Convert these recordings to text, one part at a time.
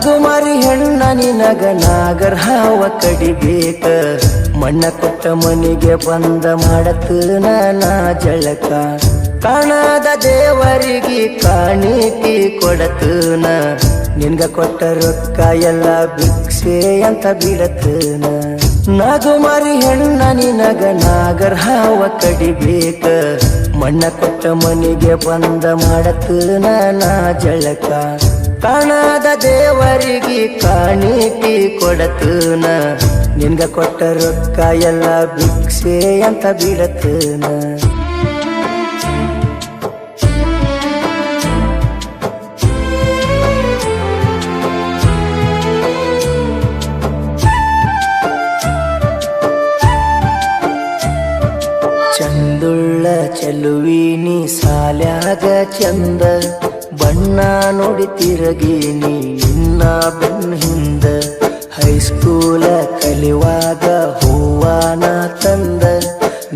ನಾಗುಮಾರಿ ಹೆಣ್ಣ ನಿನಗ ನಾಗರ ಹಾವ ಕಡಿಬೇಕ ಮಣ್ಣ ಕೊಟ್ಟ ಮನಿಗೆ ಬಂದ ಮಾಡತನ ನಾ ಜಳಕ ಕಾಣದ ದೇವರಿಗೆ ಕಾಣಿಕೆ ಕೊಡತನ ನಿನ್ಗ ಕೊಟ್ಟ ರೊಕ್ಕ ಎಲ್ಲ ಭಿಕ್ಷೆ ಅಂತ ಬಿಡತನ ನಾಗುಮಾರಿ ಹೆಣ್ಣ ನಿನಗ ನಾಗರ ಹಾವ ಕಡಿಬೇಕ ಮಣ್ಣ ಕೊಟ್ಟ ಮನಿಗೆ ಬಂದ ಮಾಡತನ ನಾ ಜಳಕ ಕಾಣದ ದೇವರಿಗೆ ಕಾಣಿಕೆ ಕೊಡತನ ನಿನ್ಗ ಕೊಟ್ಟ ರೊಕ್ಕ ಎಲ್ಲ ಭಿಕ್ಷೆ ಅಂತ ಬಿಡತನ ಚಂದುಳ್ಳ ಚೆಲುವಿನಿ ಸಾಲ್ಯಾಗ ಚಂದ ಬಣ್ಣ ನೋಡಿ ತಿರಗೀನಿ ನಿನ್ನ ಬೆನ್ನ ಹಿಂದ ಹೈಸ್ಕೂಲ ಕಲಿವಾಗ ಹೂವಾನ ತಂದ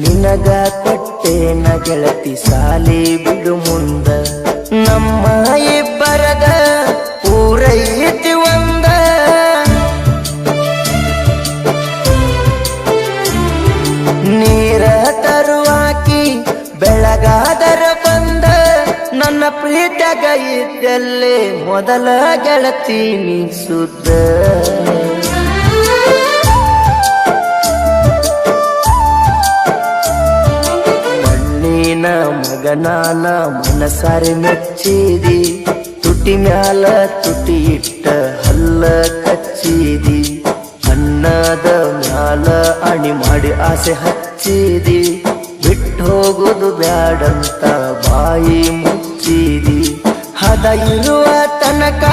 ನಿನಗ ಕೊಟ್ಟೇನ ಗೆಳತಿ ಸಾಲಿ ಬಿಡು ಮುಂದ ನಮ್ಮ ಇಬ್ಬರದ ಪೂರೈತಿ ಒಂದ ನೀರ ತರುವಾಕಿ ಬೆಳಗಾದರ ಬಂದ ನನ್ನ ಪ್ರೀತಿಯಾಗ ಇದ್ದಲ್ಲೇ ಮೊದಲ ಗೆಳತಿ ನೀ ಸುದ್ದ ಮಣ್ಣಿನ ಮಗನಾನ ಮನಸಾರಿ ಮೆಚ್ಚಿದಿ ತುಟಿ ಮ್ಯಾಲ ತುಟಿ ಇಟ್ಟ ಹಲ್ಲ ಕಚ್ಚಿದಿ ಅನ್ನದ ಮ್ಯಾಲ ಅಣಿ ಮಾಡಿ ಆಸೆ ಹಚ್ಚಿದಿ ಬಿಟ್ಟು ಹೋಗುದು ಬ್ಯಾಡಂತ ಬಾಯಿ ಮುಚ್ಚಿದಿ ಹದ ಇರುವ ತನಕ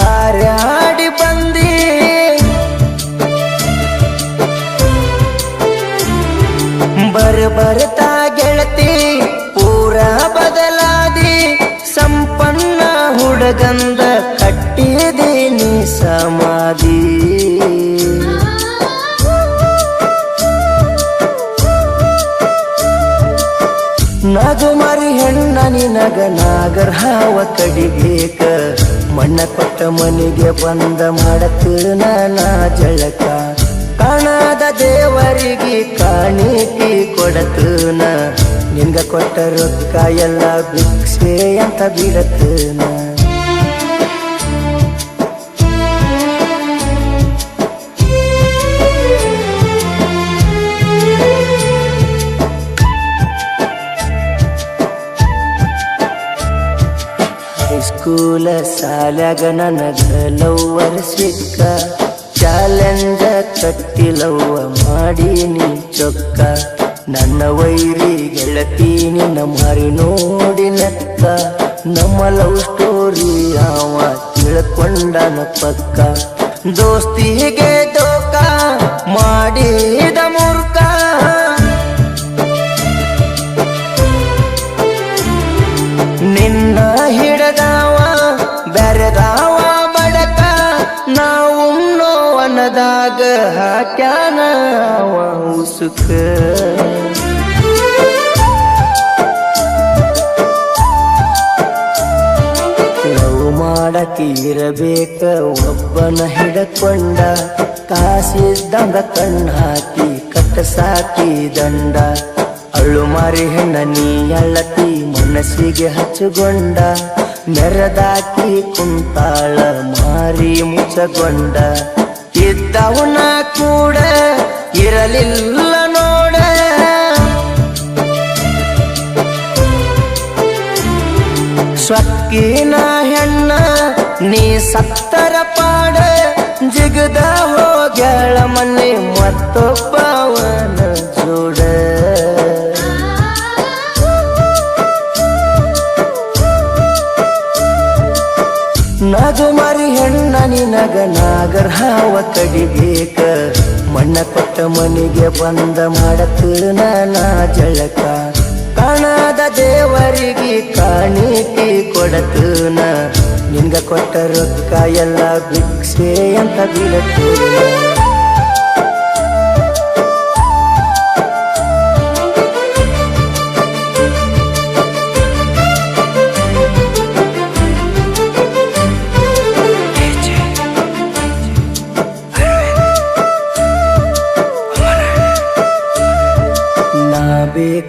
ಹಾರಾಡಿ ಬಂದಿ ಬರ್ತಾ ಗೆಳತಿ ಪೂರ ಬದಲಾದಿ ಸಂಪನ್ನ ಹುಡುಗಂದ ಕಟ್ಟಿದೀನಿ ಸಮಾಧಿ ನಾಗುಮಾರಿ ಹೆಣ್ಣ ನಿನಗ ನಾಗರ ಹಾವ ಕಡಿಬೇಕ ಮಣ್ಣ ಕೊಟ್ಟ ಮನಿಗೆ ಬಂದ ಮಾಡತನ ನಾ ಜಳಕ ಕಾಣದ ದೇವರಿಗೆ ಕಾಣಿಕೆ ಕೊಡತನ ನಿನ್ಗ ಕೊಟ್ಟ ರೊಕ್ಕ ಎಲ್ಲ ಭಿಕ್ಷೆ ಅಂತ ಬಿಡತನ ಸ್ಕೂಲ ಸಾಲ್ಯಾಗ ನನಗ ಲವ್ವರ್ ಸಿಕ್ಕ ಚಾಲೆಂಜ ಕಟ್ಟಿ ಲವ್ವ ಮಾಡೀನಿ ಚೊಕ್ಕ ನನ್ನ ವೈರಿ ಗೆಳತಿ ನಿನ್ನ ಮಾರಿ ನೋಡಿ ನಕ್ಕ ನಮ್ಮ ಲವ್ ಸ್ಟೋರಿ ಅವ ತಿಳ್ಕೊಂಡನ ಪಕ್ಕ ದೋಸ್ತಿಗೆ ದೋಖ ಮಾಡಿದ ಮೂರ್ಖ ನಿನ್ನ ಹಿಡದಾವ ಬೆರೆದಾವ ಬಡಕ ನಾವು ನೋವನದಾಗ ಹಾಕ್ಯಾನ ಅವ ಉಸುಕ ಲವ್ ಮಾಡಕ್ಕಿರಬೇಕ ಒಬ್ಬನ ಹಿಡಕೊಂಡ ಕಾಸಿದ್ದಂಗ ಕಣ್ಣು ಹಾಕಿ ಕಟ್ಟಸಾಕಿ ದಂಡ ಅಳ್ಳು ಮಾರಿ ಹೆಣ್ಣ ನೀ ಅಳ್ಳತಿ ಮನಸ್ಸಿಗೆ ಹಚ್ಚುಗೊಂಡ ಮೆರದಾಕಿ ಕುಂತಾಳ ಮಾರಿ ಮುಚ್ಚಗೊಂಡ ಇದ್ದವನ ಕೂಡ ಇರಲಿಲ್ಲ ನೋಡ ಸ್ವಕ್ಕಿನ ಹೆಣ್ಣ ನೀ ಸತ್ತರ ಪಾಡ ಜಿಗದ ಹೋಗ್ಯಾಳ ಮನೆ ಮತ್ತೊಬ್ಬವನ ಜೋಡ ನಾಗುಮಾರಿ ಹೆಣ್ಣ ನಿನಗ ನಾಗರ ಹಾವ ಕಡಿಬೇಕ ಮಣ್ಣ ಕೊಟ್ಟ ಮನಿಗೆ ಬಂದ ಮಾಡತನ ನಾ ಜಳಕ ಕಾಣದ ದೇವರಿಗೆ ಕಾಣಿಕೆ ಕೊಡತನ ನಿನ್ಗ ಕೊಟ್ಟ ರೊಕ್ಕ ಎಲ್ಲ ಭಿಕ್ಷೆ ಅಂತ ಬಿಡತನ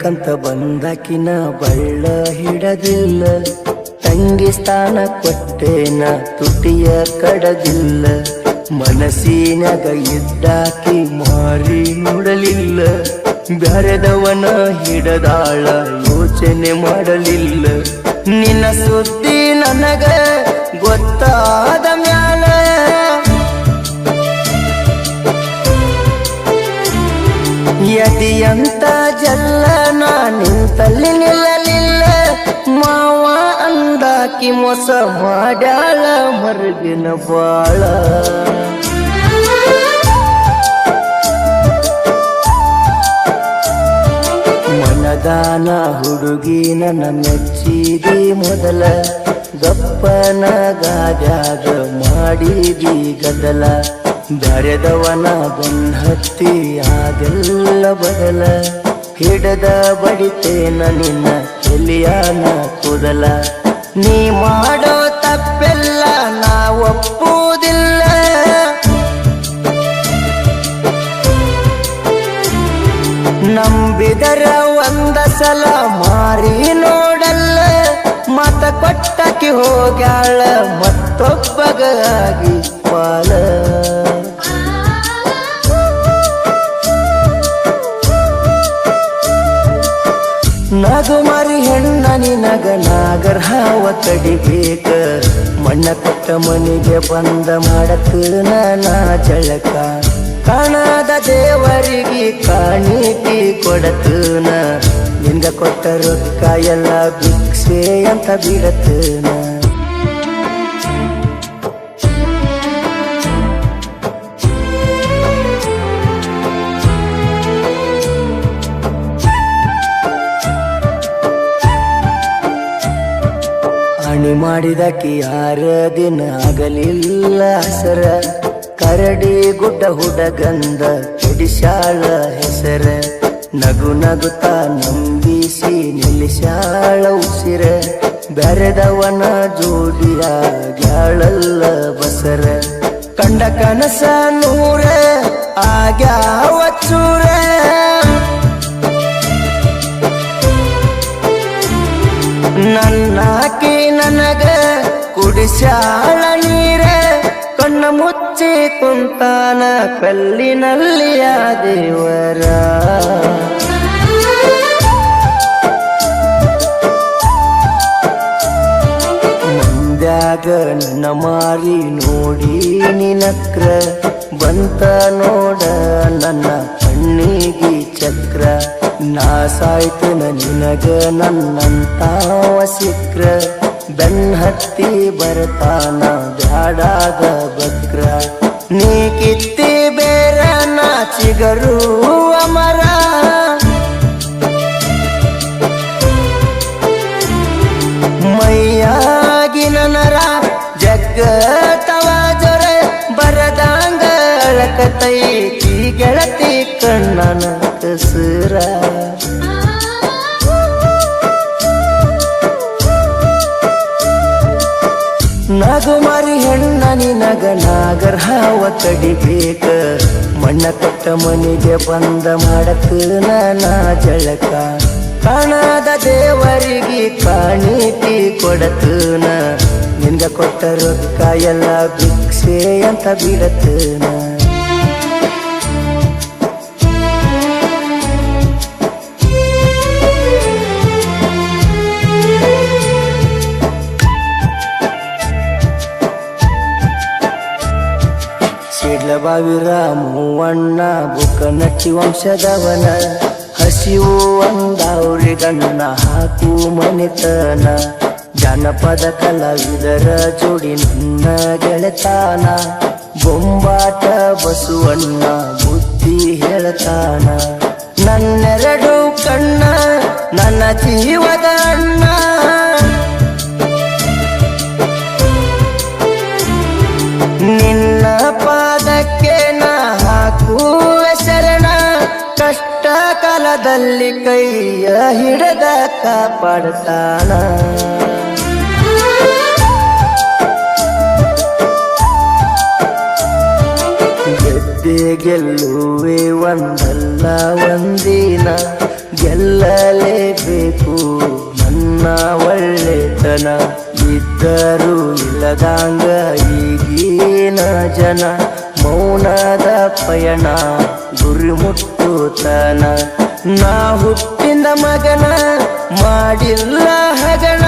ಬೇಕಂತ ಬಂದಕಿನ ಬಳ್ಳ ಹಿಡದಿಲ್ಲ, ತಂಗಿ ಸ್ಥಾನ ಕೊಟ್ಟೇನ ತುಟಿಯ ಕಡದಿಲ್ಲ, ಮನಸ್ಸಿನಾಗ ಇದ್ದಾಕಿ ಮಾರಿ ನೋಡಲಿಲ್ಲ, ಬ್ಯಾರೆದವನ ಹಿಡದಾಳ ಯೋಚನೆ ಮಾಡಲಿಲ್ಲ, ನಿನ್ನ ಸುದ್ದಿ ನನಗ ಗೊತ್ತಾದ ಮ್ಯಾಲ ಯದಿಯಂತ ಜಲ್ಲ ನಾ ನಿಂತಲ್ಲಿ ನಿಲ್ಲಲಿಲ್ಲ, ಮಾವ ಅಂದಾಕಿ ಮೋಸ ಮಾಡ್ಯಾಳ ಮರುಗಿನ ಬಾಳ. ಮನದಾನ ಹುಡುಗಿ ನನ್ನ ಮೆಚ್ಚಿದಿ ಮೊದಲ, ಗಪ್ಪನ ಗಾದ್ಯಾಗ ಮಾಡಿದಿ ಗದಲ, ಬ್ಯಾರೆದವನ ಹತ್ತಿ ಅದೆಲ್ಲ ಬದಲ, ಹಿಡದ ಬಡಿತೇನ ನಿನ್ನ ಎಲಿಯಾನ ಕೂದಲ, ನೀ ಮಾಡೋ ತಪ್ಪೆಲ್ಲ ನಾ ಒಪ್ಪುವುದಿಲ್ಲ, ನಂಬಿದರ ಒಂದ ಸಲ ಮಾರಿ ನೋಡಲ್ಲ, ಮತ ಕೊಟ್ಟಕಿ ಹೋಗ್ಯಾಳ ಮತ್ತೊಬ್ಬಗಾಗಿ ಪಾಲ. ನಗುಮಾರಿ ಹೆಣ್ಣ ನಿನಗ ನಾಗರ ಹಾವ ತಡಿಬೇಕ, ಮಣ್ಣ ಕೊಟ್ಟ ಮನೆಗೆ ಬಂದ ಮಾಡತನ ನಾ ಜಳಕ, ಕಾಣದ ದೇವರಿಗೆ ಕಾಣಿಕೆ ಕೊಡತನ, ನಿಂಗ ಕೊಟ್ಟ ರೊಕ್ಕ ಎಲ್ಲ ಭಿಕ್ಷೆ ಅಂತ ಬಿಡತನ. ಅಣಿ ಮಾಡಿದಕಿ 6 ದಿನ ಆಗಲಿಲ್ಲ ಹಸರ, ಕರಡಿ ಗುಡ್ಡ ಹುಡಗಂದ ಕೆಡಿಶಾಳ ಹೆಸರ, ನಗು ನಗುತ್ತ ನಂಬಿಸಿ ನಿಲ್ಲಿಶಾಳ ಉಸಿರ, ಬೆರೆದವನ ಜೋಡಿಯ ಗ್ಯಾಳಲ್ಲ ಬಸರ, ಕಂಡ ಕನಸ 100 ಆಗ್ಯಾವ ಚೂರ, ನನ್ನಾಕಿ ನನಗ ಕುಡಿಸಾಳ ನೀರ, ಕಣ್ಣ ಮುಚ್ಚಿ ಕುಂತಾನ ಕಲ್ಲಿನಲ್ಲಿಯ ದೇವರ. ಮಂದ್ಯಾಗ ನನ್ನ ಮಾರಿ ನೋಡಿ ನಿನಕ್ರ, ಬಂತ ನೋಡ ನನ್ನ ಕಣ್ಣಿಗೆ ಚಕ್ರ, ನಾ ಸಾಯ್ತನ ನಿನಗ ನನ್ನಂತಾವ ಸಿಕ್ರ, ಬೆನ್ ಹತ್ತಿ ಬರ್ತಾನ ಬ್ಯಾಡಾದ ಬಕ್ರ, ನೀ ಕಿತ್ತಿ ಬೇರ ನಾ ಚಿಗರು ಅಮರ, ಮೈಯಾಗಿನ ನರ ಜಗ್ಗತವ ಜೊರ, ಬರದಾಂಗ ಅಳಕತೈತಿ ಗೆಳತಿ ಕಣ್ಣನ ಕಸರ. ನಗುಮಾರಿ ಹೆಣ್ಣ ನಿನಗ ನಾಗರ ಹಾವ ತಡಿಬೇಕ, ಮಣ್ಣ ಕೊಟ್ಟ ಮನೆಗೆ ಬಂದ ಮಾಡತನ ನಾ ಜಳಕ, ಕಾಣದ ದೇವರಿಗೆ ಕಾಣಿಕೆ ಕೊಡತನ, ನಿನ್ಗ ಕೊಟ್ಟ ರೊಕ್ಕ ಎಲ್ಲ ಭಿಕ್ಷೆ ಅಂತ ಬಿಡತನ. ಸಿಡ್ಲಬಾವಿ ರಾಮವ್ವಣ್ಣ ಬುಕ್ಕನಟ್ಟಿ ವಂಶದವನ, ಹಸಿವು ಒಂದವ್ರಿಗಣ್ಣ ಹಾಕು ಮನಿತನ, ಜನಪದ ಕಲಾವಿದರ ಜೋಡಿ ನನ್ನ ಗೆಳೆತಾನ, ಬೊಂಬಾಟ ಬಸವಣ್ಣ ಬುದ್ಧಿ ಹೇಳ್ತಾನ, ನನ್ನೆರಡು ಕಣ್ಣ ನನ್ನ ಜೀವದ ಅಣ್ಣ, ನಿನ್ನ ಪಾದಕ್ಕೆ ನಾ ಹಾಕುವೆ ಶರಣ, ಕಷ್ಟ ಕಾಲದಲ್ಲಿ ಕೈಯ ಹಿಡದ ಕಾಪಾಡ್ತಾನ. ಗೆದ್ದೆ ಗೆಲ್ಲುವೆ ಒಂದಲ್ಲ ಒಂದಿನ, ಗೆಲ್ಲಲೇಬೇಕು ನನ್ನ ಒಳ್ಳೆತನ ಇದ್ದರೂ ಇಲ್ಲದಂಗ ಈಗಿನ ಜನ ಮೌನದ ಪಯಣ ಗುರಿ ಮುಟ್ಟುತನ ನಾ ಹುಟ್ಟಿದ ಮಗನ ಮಾಡಿಲ್ಲ ಹಗಣ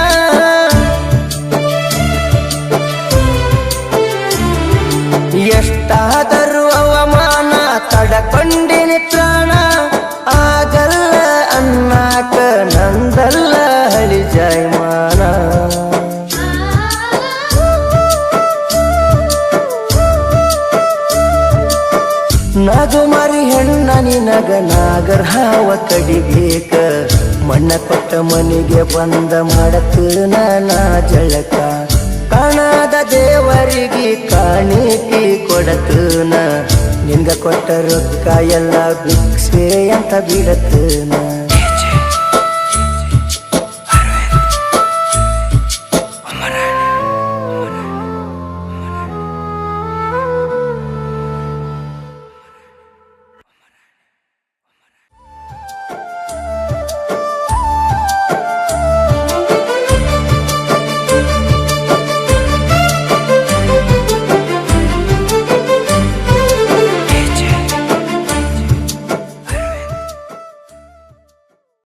ಎಷ್ಟಾದರೂ ಅವಮಾನ ತಡಕೊಂಡಿನಿ ತ್ರಾಣ ಆಗಲ್ಲ ಅನ್ನಾಕ ನಂದಲ್ಲ ಹಳಿ ಜಾಯಮಾನ ನಾಗುಮಾರಿ ಹೆಣ್ಣ ನಿನಗ ನಾಗರ ಹಾವ ಕಡಿಬೇಕ ಮಣ್ಣ ಕೊಟ್ಟ ಮನೆಗೆ ಬಂದ ಮಾಡತನ ನಾ ಜಳಕ ಕಾಣದ ದೇವರಿಗೆ ಕಾಣಿಕೆ ಕೊಡತನ ನಿಂಗ ಕೊಟ್ಟ ರೊಕ್ಕ ಎಲ್ಲ ಭಿಕ್ಷೆ ಅಂತ ಬಿಡತನ